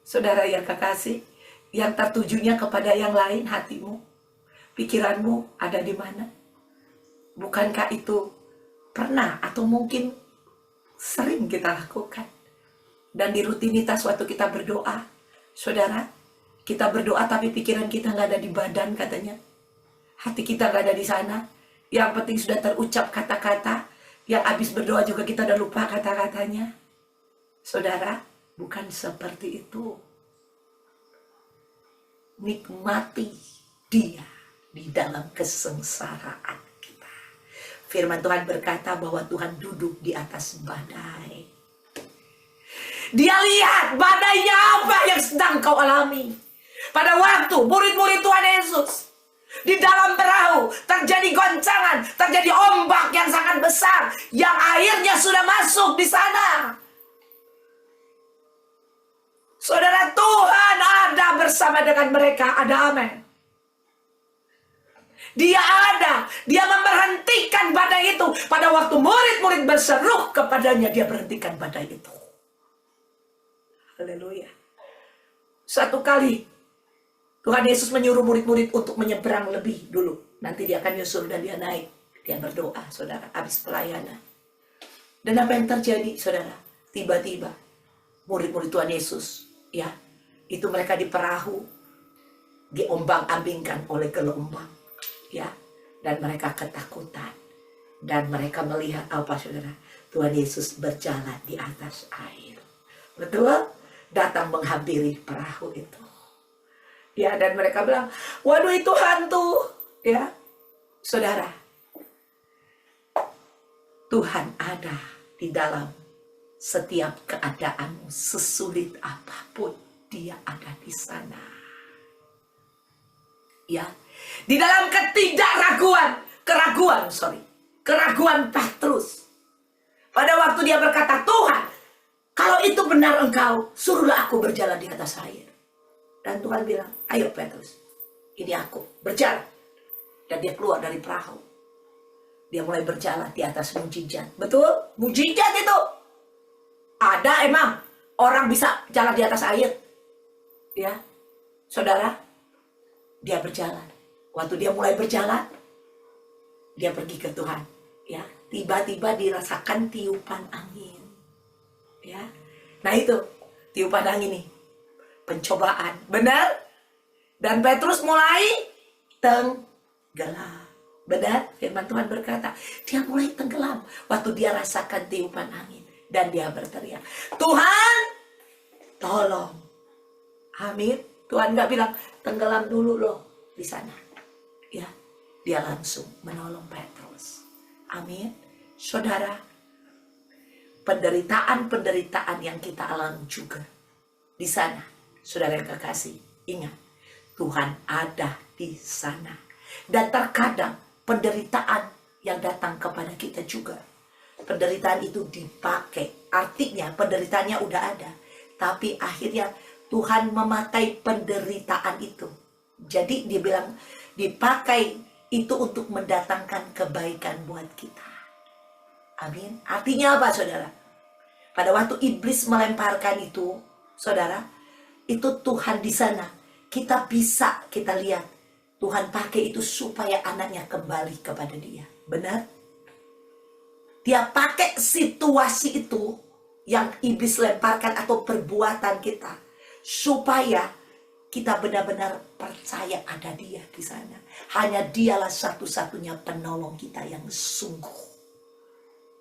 saudara yang kekasih, yang tertujunya kepada yang lain hatimu, pikiranmu ada di mana? Bukankah itu pernah atau mungkin sering kita lakukan? Dan di rutinitas waktu kita berdoa, saudara, kita berdoa tapi pikiran kita nggak ada di badan katanya. Hati kita nggak ada di sana. Yang penting sudah terucap kata-kata, yang habis berdoa juga kita udah lupa kata-katanya. Saudara, bukan seperti itu. Nikmati dia di dalam kesengsaraan kita. Firman Tuhan berkata bahwa Tuhan duduk di atas badai. Dia lihat badainya apa yang sedang kau alami. Pada waktu murid-murid Tuhan Yesus di dalam perahu terjadi goncangan, terjadi ombak yang sangat besar, yang airnya sudah masuk di sana. Saudara, Tuhan ada bersama dengan mereka. Ada amin. Dia ada. Dia memberhentikan badai itu. Pada waktu murid-murid berseru kepadanya, dia berhentikan badai itu. Haleluya. Satu kali Tuhan Yesus menyuruh murid-murid untuk menyeberang lebih dulu. Nanti dia akan nyusul dan dia naik. Dia berdoa, saudara, habis pelayanan. Dan apa yang terjadi, saudara? Tiba-tiba murid-murid Tuhan Yesus, ya, itu mereka di perahu diombang-ambingkan oleh gelombang, ya, dan mereka ketakutan. Dan mereka melihat apa, saudara? Tuhan Yesus berjalan di atas air. Betul? Datang menghampiri perahu itu. Ya, dan mereka bilang, waduh itu hantu. Ya, saudara, Tuhan ada di dalam setiap keadaanmu. Sesulit apapun, dia ada di sana. Ya, di dalam keraguan Petrus. Pada waktu dia berkata, Tuhan, kalau itu benar engkau, suruhlah aku berjalan di atas air. Dan Tuhan bilang, ayo Petrus, ini aku, berjalan. Dan dia keluar dari perahu. Dia mulai berjalan di atas mujizat. Betul? Mujizat itu. Ada emang orang bisa jalan di atas air. Ya, saudara, dia berjalan. Waktu dia mulai berjalan, dia pergi ke Tuhan. Ya, tiba-tiba dirasakan tiupan angin. Ya, nah itu tiupan angin nih, pencobaan, benar? Dan Petrus mulai tenggelam. Benar? Firman Tuhan berkata, dia mulai tenggelam waktu dia rasakan tiupan angin. Dan dia berteriak, Tuhan, tolong. Amin. Tuhan gak bilang, tenggelam dulu loh di sana. Ya, dia langsung menolong Petrus. Amin. Saudara, penderitaan-penderitaan yang kita alami juga di sana. Saudara yang kekasih, ingat, Tuhan ada di sana. Dan terkadang penderitaan yang datang kepada kita juga. Penderitaan itu dipakai. Artinya penderitaannya udah ada. Tapi akhirnya Tuhan memakai penderitaan itu. Jadi dia bilang dipakai itu untuk mendatangkan kebaikan buat kita. Amin. Artinya apa, saudara? Pada waktu iblis melemparkan itu, saudara, itu Tuhan di sana. Kita lihat Tuhan pakai itu supaya anaknya kembali kepada dia. Benar? Dia pakai situasi itu yang iblis lemparkan atau perbuatan kita supaya kita benar-benar percaya ada dia di sana. Hanya dialah satu-satunya penolong kita yang sungguh.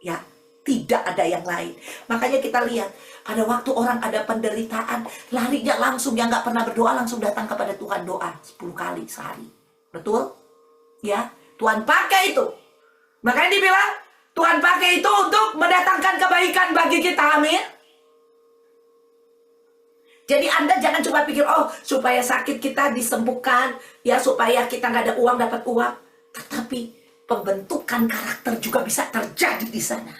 Ya, tidak ada yang lain. Makanya kita lihat pada waktu orang ada penderitaan, larinya langsung, yang nggak pernah berdoa langsung datang kepada Tuhan, doa 10 kali sehari. Betul? Ya, Tuhan pakai itu. Makanya dibilang Tuhan pakai itu untuk mendatangkan kebaikan bagi kita. Amin. Jadi Anda jangan cuma pikir, oh supaya sakit kita disembuhkan, ya supaya kita nggak ada uang dapat uang. Tetapi pembentukan karakter juga bisa terjadi di sana.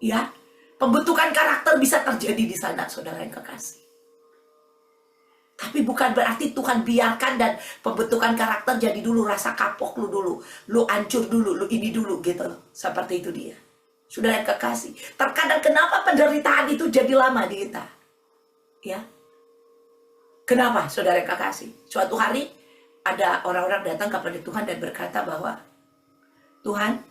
Ya, pembentukan karakter bisa terjadi di sana, saudara yang kekasih. Tapi bukan berarti Tuhan biarkan dan pembentukan karakter jadi dulu rasa kapok lu dulu, lu hancur dulu, lu ini dulu gitu loh. Seperti itu dia. Saudara yang kekasih, terkadang kenapa penderitaan itu jadi lama di kita? Ya. Kenapa, saudara yang kekasih? Suatu hari ada orang-orang datang kepada Tuhan dan berkata bahwa Tuhan,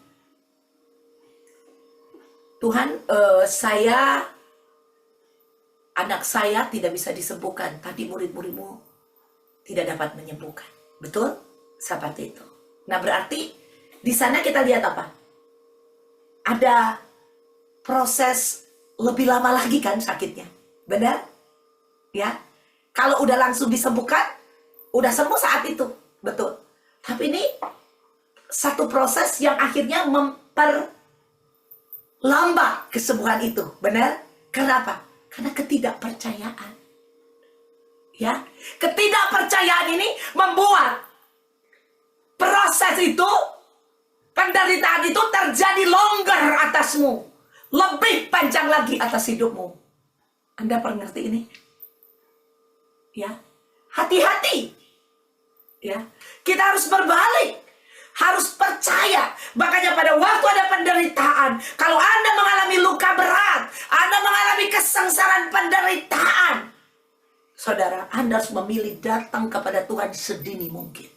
anak saya tidak bisa disembuhkan. Tadi murid-muridmu tidak dapat menyembuhkan. Betul? Seperti itu. Nah, berarti di sana kita lihat apa? Ada proses lebih lama lagi kan sakitnya. Benar? Ya. Kalau udah langsung disembuhkan, udah sembuh saat itu. Betul. Tapi ini satu proses yang akhirnya memperlambat kesembuhan itu. Benar? Kenapa? Karena ketidakpercayaan. Ya, ketidakpercayaan ini membuat proses itu, penderitaan itu terjadi longer atasmu, lebih panjang lagi atas hidupmu. Anda pernah ngerti ini? Ya, hati-hati. Ya, kita harus berbalik, harus percaya. Makanya pada waktu ada penderitaan, kalau Anda mengalami luka berat, Anda mengalami kesengsaraan penderitaan, saudara, Anda harus memilih datang kepada Tuhan sedini mungkin.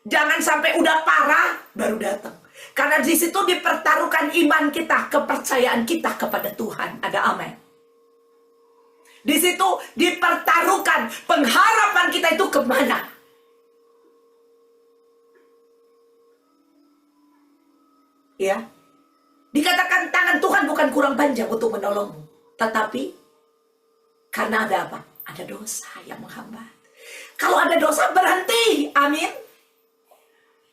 Jangan sampai udah parah baru datang. Karena di situ dipertaruhkan iman kita, kepercayaan kita kepada Tuhan. Ada amin. Di situ dipertaruhkan pengharapan kita itu kemana. Ya, dikatakan tangan Tuhan bukan kurang panjang untuk menolongmu, tetapi karena ada apa? Ada dosa yang menghambat. Kalau ada dosa berhenti, amin.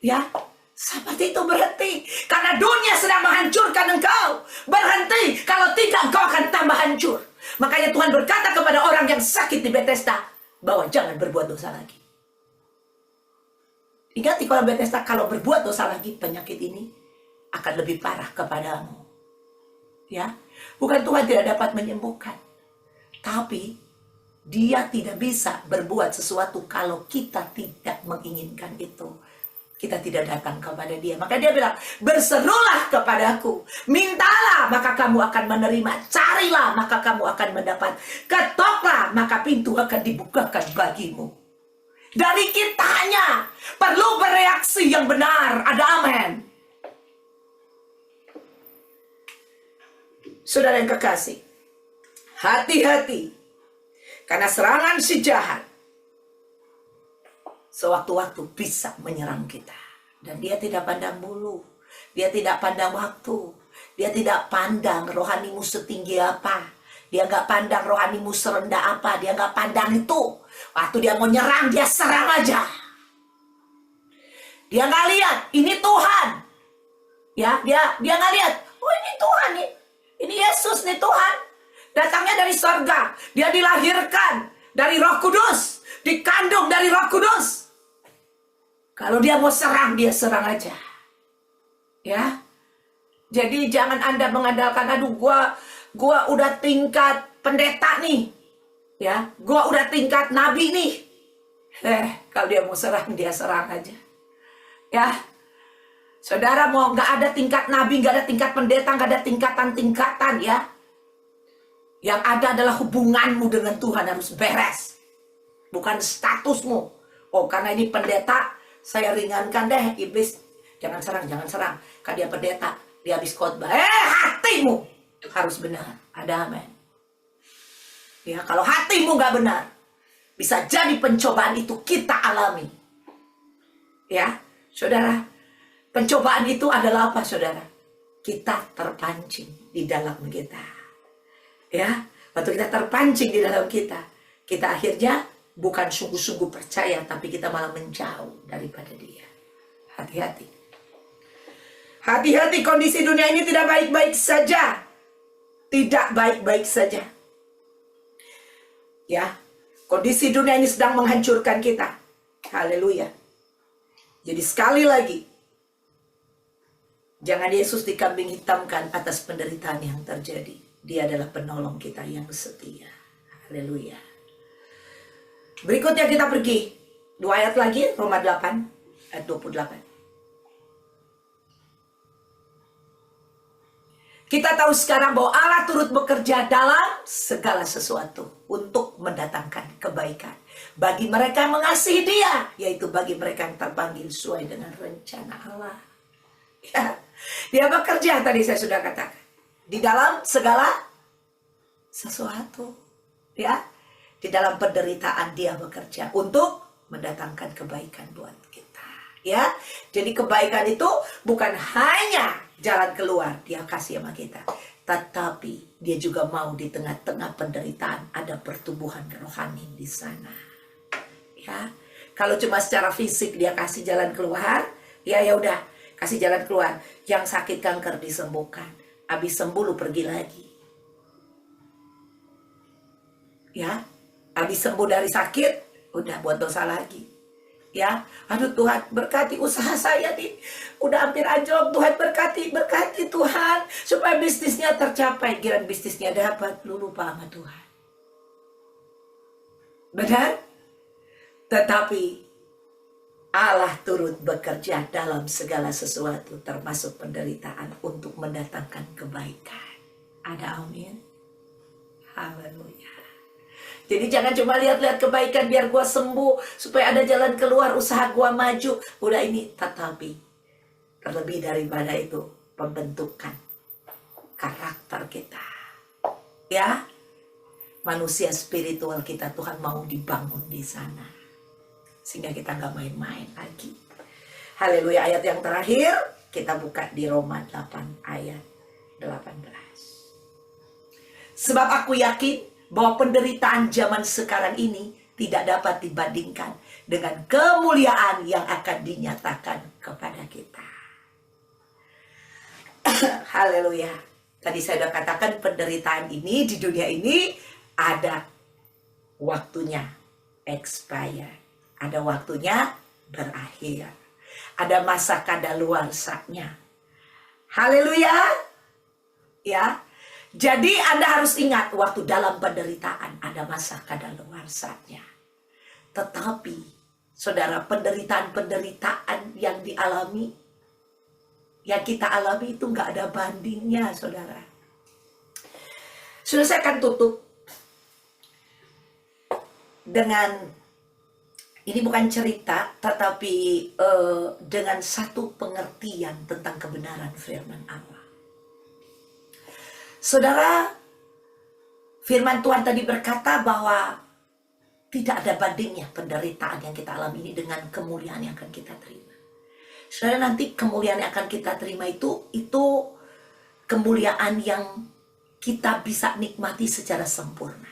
Ya, seperti itu berhenti. Karena dunia sedang menghancurkan engkau. Berhenti, kalau tidak engkau akan tambah hancur. Makanya Tuhan berkata kepada orang yang sakit di Bethesda bahwa jangan berbuat dosa lagi. Ingat di kolam Bethesda, kalau berbuat dosa lagi, penyakit ini akan lebih parah kepadamu. Ya, bukan Tuhan tidak dapat menyembuhkan, tapi Dia tidak bisa berbuat sesuatu kalau kita tidak menginginkan itu. Kita tidak datang kepada Dia. Maka Dia bilang, berserulah kepadaku, mintalah maka kamu akan menerima, carilah maka kamu akan mendapat, ketoklah maka pintu akan dibukakan bagimu. Dari kitanya perlu bereaksi yang benar. Ada amin. Saudara yang kekasih, hati-hati, karena serangan si jahat sewaktu-waktu bisa menyerang kita. Dan dia tidak pandang bulu, dia tidak pandang waktu, dia tidak pandang rohanimu setinggi apa, dia nggak pandang rohanimu serendah apa, dia nggak pandang itu. Waktu dia mau nyerang, dia serang aja. Dia nggak lihat ini Tuhan, ya, dia nggak lihat, oh ini Tuhan nih, ini Yesus nih Tuhan, datangnya dari sorga, dia dilahirkan dari Roh Kudus, dikandung dari Roh Kudus. Kalau dia mau serang, dia serang aja. Ya. Jadi jangan Anda mengandalkan, aduh gua udah tingkat pendeta nih. Ya, gua udah tingkat nabi nih. Kalau dia mau serang, dia serang aja. Ya. Saudara mau nggak ada tingkat nabi, nggak ada tingkat pendeta, nggak ada tingkatan-tingkatan ya. Yang ada adalah hubunganmu dengan Tuhan harus beres. Bukan statusmu. Oh, karena ini pendeta, saya ringankan deh iblis. Jangan serang. Kan dia pendeta, dia habis khotbah. Hatimu harus benar. Ada amin. Ya, kalau hatimu nggak benar, bisa jadi pencobaan itu kita alami. Ya, saudara. Pencobaan itu adalah apa, saudara? Kita terpancing di dalam kita. Ya, waktu kita terpancing di dalam kita akhirnya bukan sungguh-sungguh percaya, tapi kita malah menjauh daripada dia. Hati-hati. Hati-hati, kondisi dunia ini tidak baik-baik saja. Tidak baik-baik saja. Ya, kondisi dunia ini sedang menghancurkan kita. Haleluya. Jadi sekali lagi, jangan Yesus dikambing hitamkan atas penderitaan yang terjadi. Dia adalah penolong kita yang setia. Haleluya. Berikutnya kita pergi 2 ayat lagi, Roma 8 ayat 28. Kita tahu sekarang bahwa Allah turut bekerja dalam segala sesuatu untuk mendatangkan kebaikan bagi mereka yang mengasihi Dia, yaitu bagi mereka yang terpanggil sesuai dengan rencana Allah. Ya, Dia bekerja, tadi saya sudah katakan, di dalam segala sesuatu. Ya, di dalam penderitaan Dia bekerja untuk mendatangkan kebaikan buat kita. Ya, jadi kebaikan itu bukan hanya jalan keluar Dia kasih sama kita, tetapi Dia juga mau di tengah-tengah penderitaan ada pertumbuhan rohani di sana. Ya, kalau cuma secara fisik Dia kasih jalan keluar, ya udah, kasih jalan keluar. Yang sakit kanker disembuhkan, habis sembuh lu pergi lagi. Ya, habis sembuh dari sakit, udah buat dosa lagi. Ya, aduh Tuhan berkati usaha saya nih, udah hampir anjlok. Tuhan berkati Tuhan supaya bisnisnya tercapai. Kira bisnisnya dapat, lu lupa sama Tuhan. Benar? Tetapi Allah turut bekerja dalam segala sesuatu, termasuk penderitaan, untuk mendatangkan kebaikan. Ada amin? Haleluya. Jadi jangan cuma lihat-lihat kebaikan biar gua sembuh, supaya ada jalan keluar, usaha gua maju. Udah ini, tetapi terlebih daripada itu, pembentukan karakter kita. Ya, manusia spiritual kita Tuhan mau dibangun di sana. Sehingga kita nggak main-main lagi. Haleluya. Ayat yang terakhir, kita buka di Roma 8 ayat 18. Sebab aku yakin bahwa penderitaan zaman sekarang ini tidak dapat dibandingkan dengan kemuliaan yang akan dinyatakan kepada kita. Haleluya. Tadi saya sudah katakan penderitaan ini di dunia ini ada waktunya expire. Ada waktunya berakhir. Ada masa kadaluarsanya. Haleluya. Ya. Jadi Anda harus ingat, waktu dalam penderitaan ada masa kadaluarsanya. Tetapi, saudara, penderitaan-penderitaan yang dialami, yang kita alami itu nggak ada bandingnya, saudara. Sudah, saya akan tutup dengan, ini bukan cerita, tetapi dengan satu pengertian tentang kebenaran firman Allah. Saudara, firman Tuhan tadi berkata bahwa tidak ada bandingnya penderitaan yang kita alami ini dengan kemuliaan yang akan kita terima. Saudara, nanti kemuliaan yang akan kita terima itu kemuliaan yang kita bisa nikmati secara sempurna.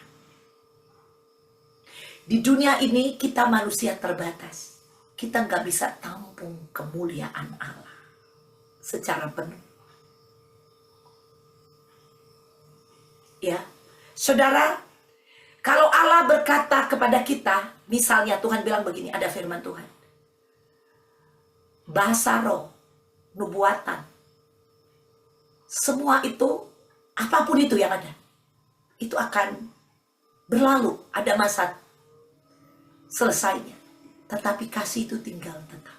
Di dunia ini kita manusia terbatas. Kita nggak bisa tampung kemuliaan Allah secara penuh. Ya, saudara, kalau Allah berkata kepada kita, misalnya Tuhan bilang begini, ada firman Tuhan. bahasa roh, nubuatan. Semua itu, apapun itu yang ada, itu akan berlalu, ada masa selesainya. Tetapi kasih itu tinggal tetap.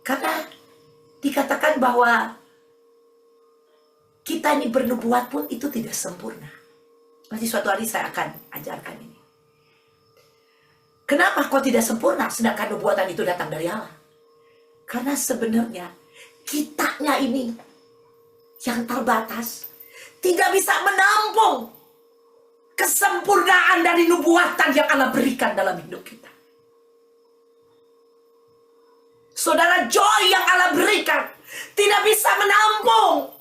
Karena dikatakan bahwa kita ini bernubuat pun itu tidak sempurna. Nanti suatu hari saya akan ajarkan ini. Kenapa kok tidak sempurna sedangkan nubuatan itu datang dari Allah? Karena sebenarnya kitanya ini yang terbatas tidak bisa menampung kesempurnaan dari nubuatan yang Allah berikan dalam hidup kita. Saudara, joy yang Allah berikan tidak bisa menampung.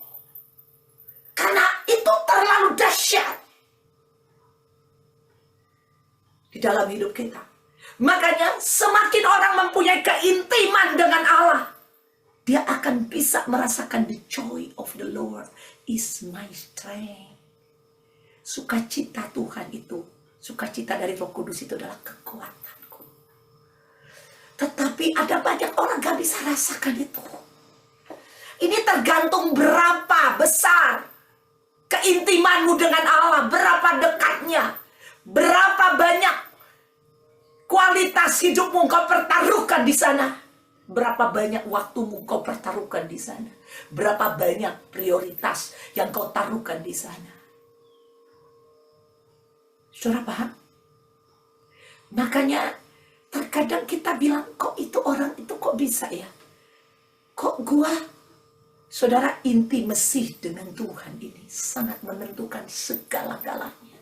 Karena itu terlalu dahsyat di dalam hidup kita. Makanya semakin orang mempunyai keintiman dengan Allah, dia akan bisa merasakan the joy of the Lord is my strength. Sukacita Tuhan itu, sukacita dari Roh Kudus itu adalah kekuatanku. Tetapi ada banyak orang gak bisa rasakan itu. Ini tergantung berapa besar keintimanmu dengan Allah, berapa dekatnya, berapa banyak kualitas hidupmu kau pertaruhkan di sana, berapa banyak waktumu kau pertaruhkan di sana, berapa banyak prioritas yang kau taruhkan di sana. Saudara paham? Makanya terkadang kita bilang, kok itu orang itu kok bisa ya? Kok gua? Saudara, intimasi dengan Tuhan ini sangat menentukan segala-galanya.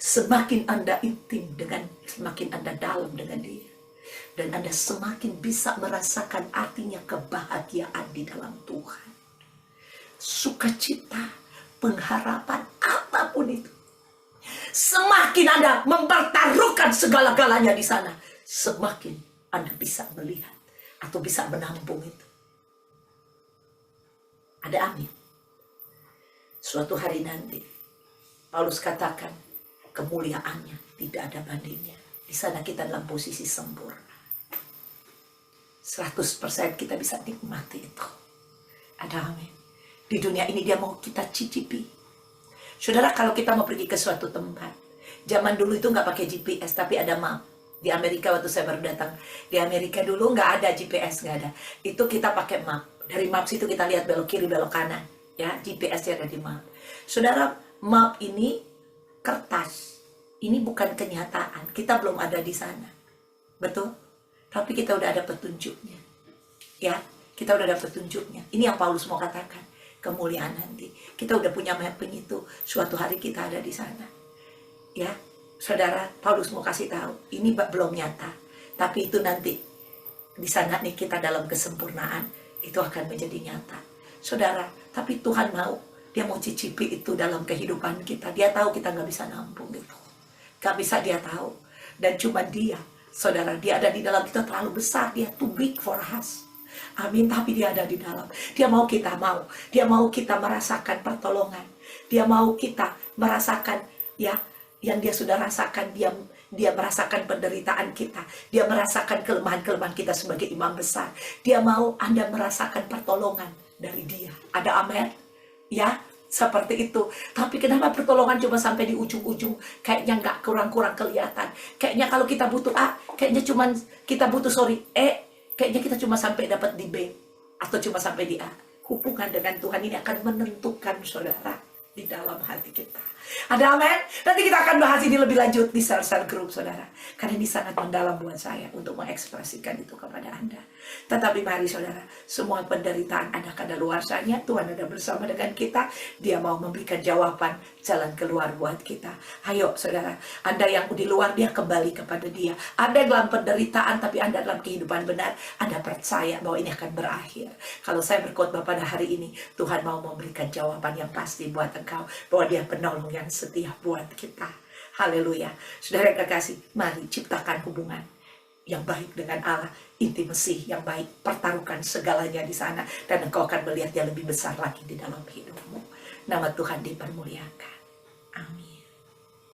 Semakin Anda intim dengan, semakin Anda dalam dengan Dia. Dan Anda semakin bisa merasakan artinya kebahagiaan di dalam Tuhan. Sukacita, pengharapan, apapun itu. Semakin Anda mempertaruhkan segala-galanya di sana, semakin Anda bisa melihat atau bisa menampung itu. Ada amin. Suatu hari nanti, Paulus katakan, kemuliaannya tidak ada bandingnya. Di sana kita dalam posisi sempurna. 100% kita bisa nikmati itu. Ada amin. Di dunia ini dia mau kita cicipi. Saudara, kalau kita mau pergi ke suatu tempat, zaman dulu itu nggak pakai GPS, tapi ada map. Di Amerika waktu saya baru datang, di Amerika dulu nggak ada GPS, nggak ada. Itu kita pakai map. Dari map situ kita lihat belok kiri, belok kanan. Ya, GPS-nya ada di map. Saudara, map ini kertas. Ini bukan kenyataan. Kita belum ada di sana. Betul? Tapi kita udah ada petunjuknya. Ya, kita udah ada petunjuknya. Ini yang Paulus mau katakan. Kemuliaan nanti. Kita udah punya mapping itu. Suatu hari kita ada di sana. Ya, saudara, Paulus mau kasih tahu. Ini belum nyata. Tapi itu nanti. Di sana nih kita dalam kesempurnaan. Itu akan menjadi nyata. Saudara, tapi Tuhan mau. Dia mau cicipi itu dalam kehidupan kita. Dia tahu kita nggak bisa nampung itu. Gak bisa dia tahu. Dan cuma dia, saudara, dia ada di dalam kita terlalu besar. Dia too big for us. Amin, tapi dia ada di dalam. Dia mau kita mau. Dia mau kita merasakan pertolongan. Dia mau kita merasakan ya yang dia sudah rasakan. Dia merasakan penderitaan kita. Dia merasakan kelemahan-kelemahan kita sebagai imam besar. Dia mau Anda merasakan pertolongan dari dia. Ada amin? Ya, seperti itu. Tapi kenapa pertolongan cuma sampai di ujung-ujung? Kayaknya nggak kurang-kurang kelihatan. Kayaknya kalau kita butuh A, kayaknya cuma kita butuh E, kayaknya kita cuma sampai dapat di B. Atau cuma sampai di A. Hubungan dengan Tuhan ini akan menentukan, saudara, di dalam hati kita. Ada amin? Nanti kita akan bahas ini lebih lanjut di sel-sel grup, saudara. Karena ini sangat mendalam buat saya untuk mengekspresikan itu kepada Anda. Tetapi mari, saudara, semua penderitaan Anda kadaluarsanya, Tuhan ada bersama dengan kita. Dia mau memberikan jawaban, jalan keluar buat kita. Ayo, saudara, Anda yang di luar, dia kembali kepada dia. Anda dalam penderitaan, tapi Anda dalam kehidupan benar, Anda percaya bahwa ini akan berakhir. Kalau saya berkhotbah pada hari ini, Tuhan mau memberikan jawaban yang pasti buat engkau, bahwa dia penolong yang setia buat kita. Haleluya. Saudara yang kekasih, mari ciptakan hubungan yang baik dengan Allah, intimasi yang baik, pertaruhkan segalanya di sana, dan engkau akan melihat yang lebih besar lagi di dalam hidupmu. Nama Tuhan dipermuliakan. Amin.